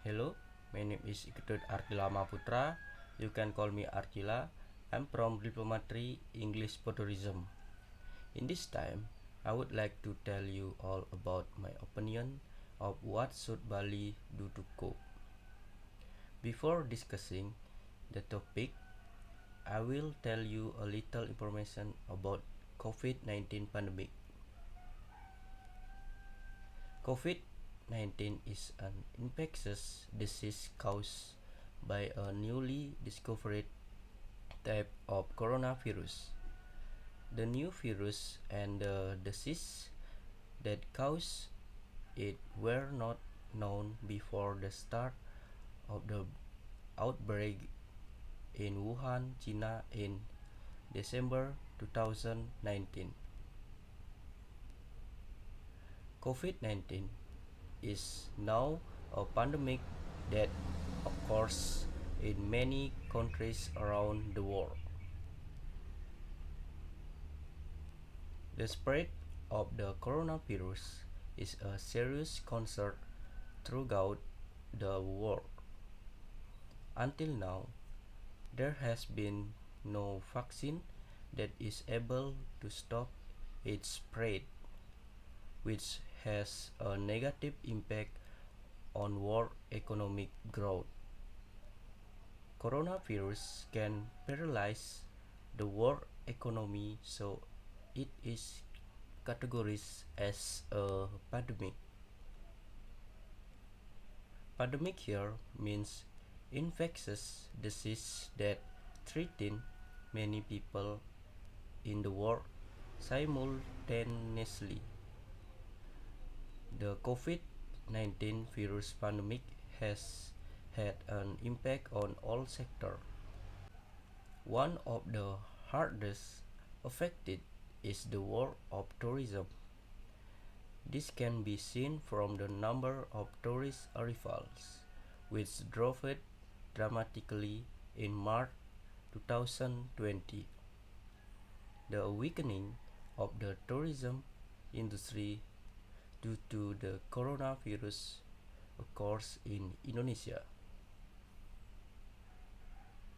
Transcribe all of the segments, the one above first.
Hello, my name is Iketut Artilama Putra. You can call me Artila. I'm from Diplomatry English for Tourism. In this time, I would like to tell you all about my opinion of what should Bali do to cope. Before discussing the topic, I will tell you a little information about COVID-19 pandemic. COVID-19 is an infectious disease caused by a newly discovered type of coronavirus. The new virus and the disease that caused it were not known before the start of the outbreak in Wuhan, China in December 2019. COVID-19 is now a pandemic that occurs in many countries around the world. The spread of the coronavirus is a serious concern throughout the world. Until now, there has been no vaccine that is able to stop its spread, which has a negative impact on world economic growth. Coronavirus can paralyze the world economy, so it is categorized as a pandemic. Pandemic here means infectious disease that threaten many people in the world simultaneously. The COVID-19 virus pandemic has had an impact on all sectors. One of the hardest affected is the world of tourism. This can be seen from the number of tourist arrivals, which dropped dramatically in March 2020. The weakening of the tourism industry due to the coronavirus occurs in Indonesia.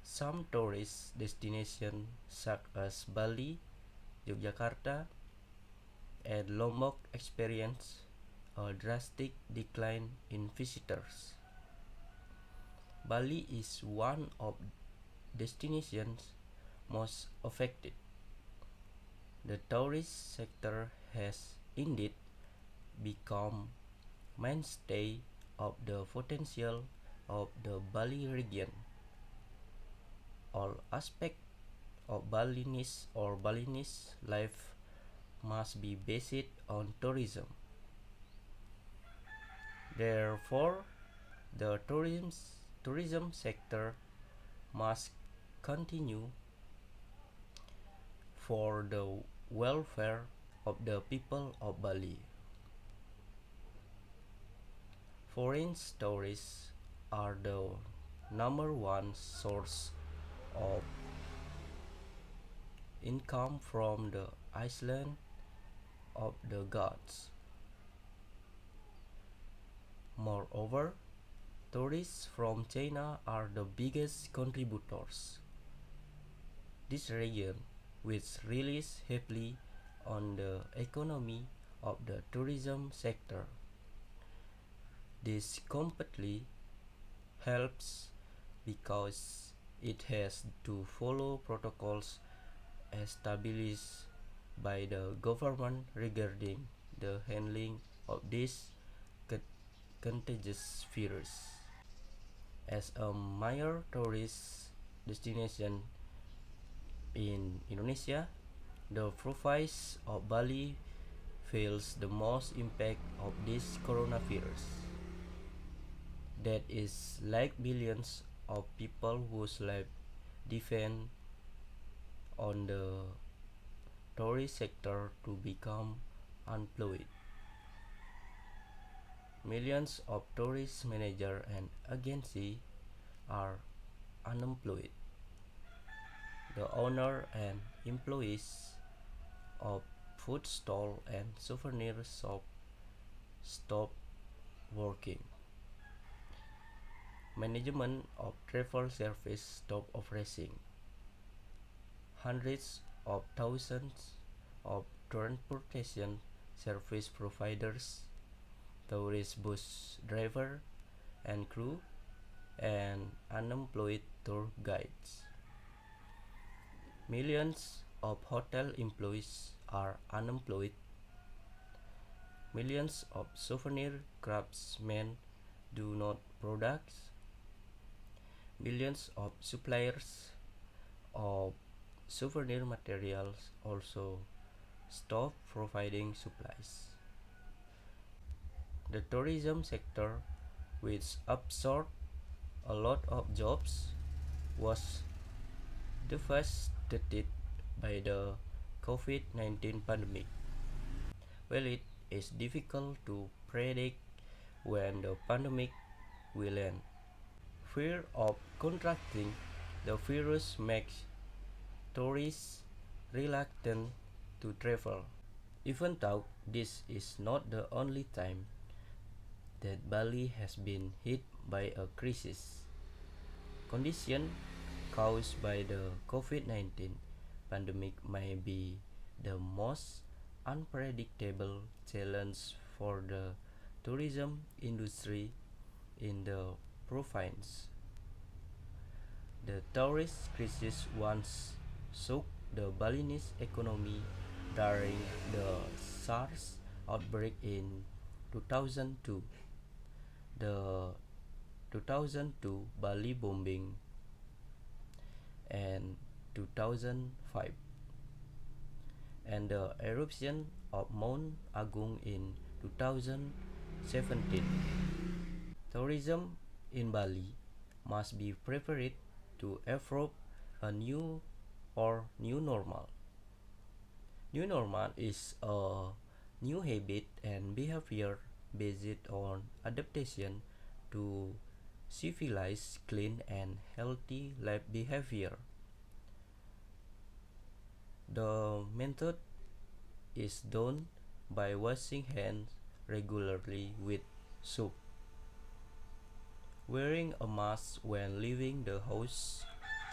Some tourist destinations such as Bali, Yogyakarta, and Lombok experience a drastic decline in visitors. Bali is one of destinations most affected. The tourist sector has indeed become mainstay of the potential of the Bali region. All aspects of Balinese life must be based on tourism. Therefore, the tourism sector must continue for the welfare of the people of Bali. Foreign tourists are the number one source of income from the island of the gods. Moreover, tourists from China are the biggest contributors. This region, which relies heavily on the economy of the tourism sector, this completely helps because it has to follow protocols established by the government regarding the handling of this contagious virus. As a major tourist destination in Indonesia, the province of Bali feels the most impact of this coronavirus. That is like billions of people whose life depend on the tourist sector to become unemployed. Millions of tourist managers and agencies are unemployed. The owner and employees of food stall and souvenir shop stop working. management of travel service stopped operating. Hundreds of thousands of transportation service providers, tourist bus driver and crew, and unemployed tour guides. Millions of hotel employees are unemployed. Millions of souvenir craftsmen do not products. Millions of suppliers of souvenir materials also stop providing supplies. The tourism sector, which absorbed a lot of jobs, was devastated by the COVID-19 pandemic. Well, it is difficult to predict when the pandemic will end. Fear of contracting the virus makes tourists reluctant to travel. Even though this is not the only time that Bali has been hit by a crisis, conditions caused by the COVID-19 pandemic may be the most unpredictable challenge for the tourism industry in the province. The tourist crisis once shook the Balinese economy during the SARS outbreak in 2002. The 2002 Bali bombing and 2005 and the eruption of Mount Agung in 2017. Tourism in Bali must be prepared to absorb a new normal. New normal is a new habit and behavior based on adaptation to civilized, clean, and healthy life behavior. The method is done by washing hands regularly with soap, wearing a mask when leaving the house,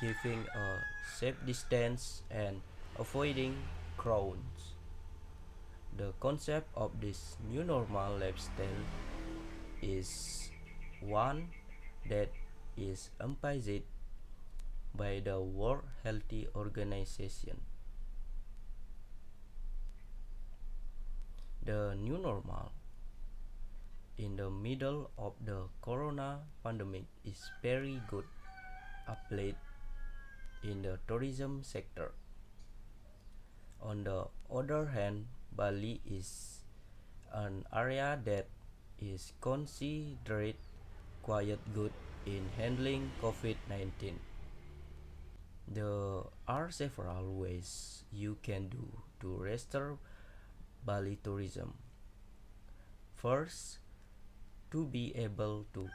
keeping a safe distance, and avoiding crowds. The concept of this new normal lifestyle is one that is emphasized by the World Health Organization. The new normal in the middle of the corona pandemic is very good applied in the tourism sector. On the other hand, Bali is an area that is considered quite good in handling COVID-19. There are several ways you can do to restore Bali tourism. First, to be able to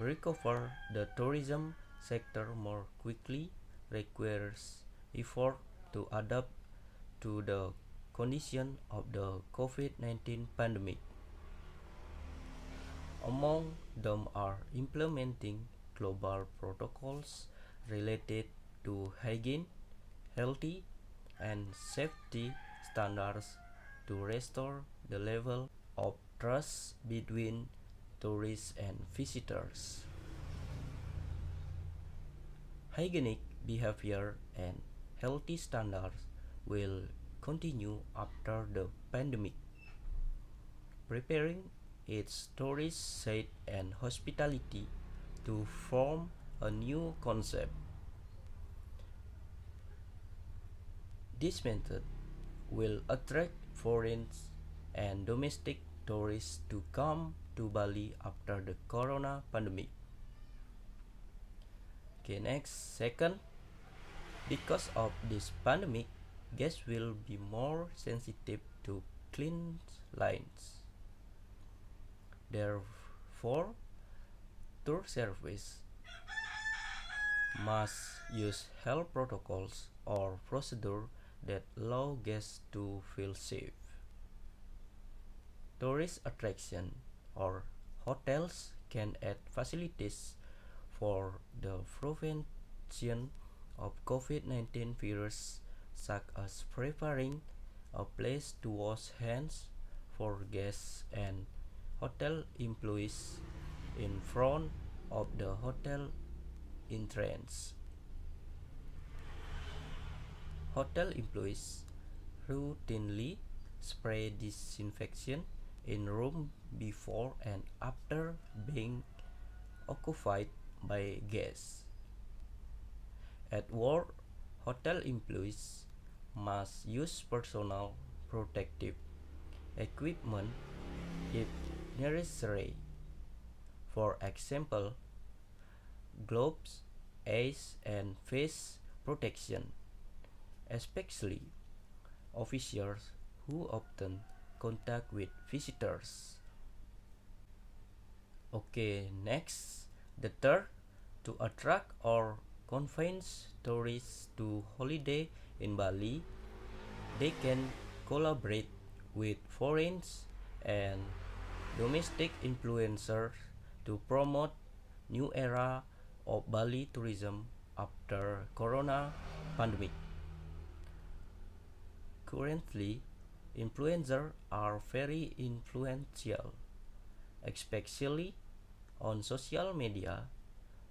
recover the tourism sector more quickly requires effort to adapt to the condition of the COVID-19 pandemic. Among them are implementing global protocols related to hygiene, health, and safety standards to restore the level of trust between tourists and visitors. Hygienic behavior and healthy standards will continue after the pandemic. Preparing its tourist site and hospitality to form a new concept. This method will attract foreign and domestic tourists to come to Bali after the corona pandemic. Okay, next, second, because of this pandemic, guests will be more sensitive to clean lines. Therefore, tour service must use health protocols or procedures that allow guests to feel safe. Tourist attraction or hotels can add facilities for the prevention of COVID-19 virus, such as preparing a place to wash hands for guests and hotel employees in front of the hotel entrance. Hotel employees routinely spray disinfection in room before and after being occupied by guests. At work, hotel employees must use personal protective equipment if necessary. For example, gloves, eyes, and face protection, especially officials who often contact with visitors. Okay, next, the third, to attract or convince tourists to holiday in Bali, they can collaborate with foreign and domestic influencers to promote new era of Bali tourism after Corona pandemic. Currently, influencers are very influential, especially on social media,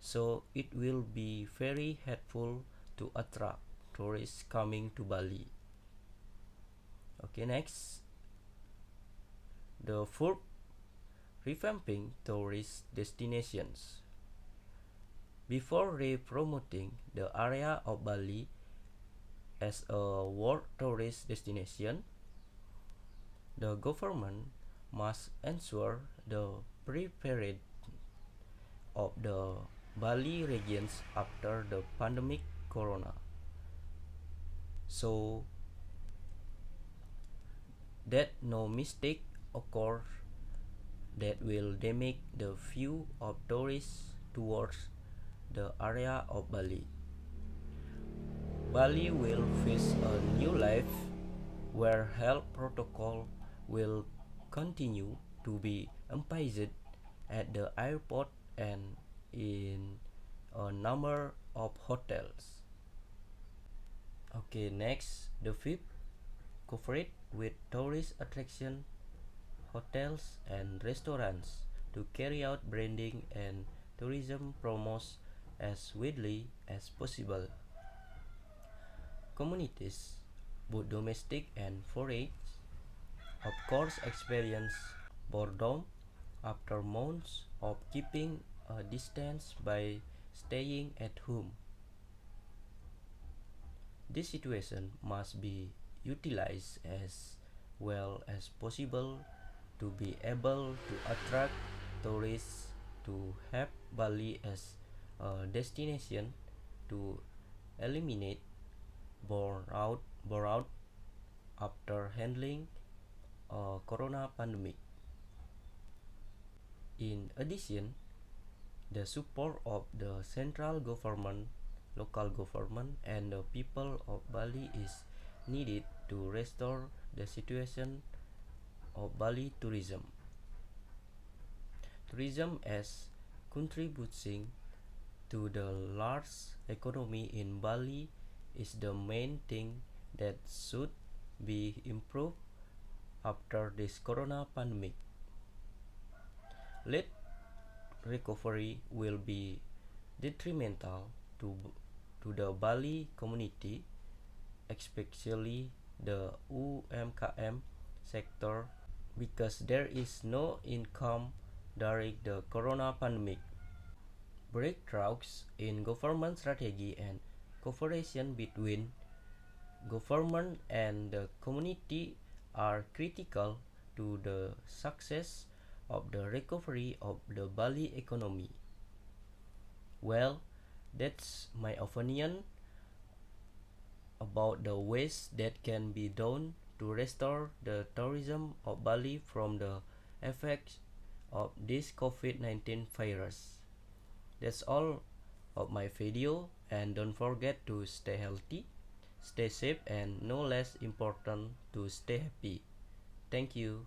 so it will be very helpful to attract tourists coming to Bali. Okay, next, the fourth, revamping tourist destinations. Before re-promoting the area of Bali as a world tourist destination, the government must ensure the preparedness of the Bali regions after the pandemic corona, so that no mistake occurs that will damage the view of tourists towards the area of Bali. Bali will face a new life where health protocol will continue to be emphasized at the airport and in a number of hotels. Okay, next, the fifth, cooperate with tourist attraction hotels and restaurants to carry out branding and tourism promos as widely as possible. Communities, both domestic and foreign, of course experience boredom after months of keeping a distance by staying at home. This situation must be utilized as well as possible to be able to attract tourists, to have Bali as a destination, to eliminate burnout after handling a corona pandemic. In addition, the support of the central government, local government, and the people of Bali is needed to restore the situation of Bali tourism. Tourism as contributing to the large economy in Bali is the main thing that should be improved after this corona pandemic. Late recovery will be detrimental to the Bali community, especially the UMKM sector, because there is no income during the corona pandemic. Breakthroughs in government strategy and cooperation between government and the community are critical to the success of the recovery of the Bali economy. Well, that's my opinion about the ways that can be done to restore the tourism of Bali from the effects of this COVID-19 virus. That's all of my video, and don't forget to stay healthy, stay safe, and no less important to stay happy. Thank you.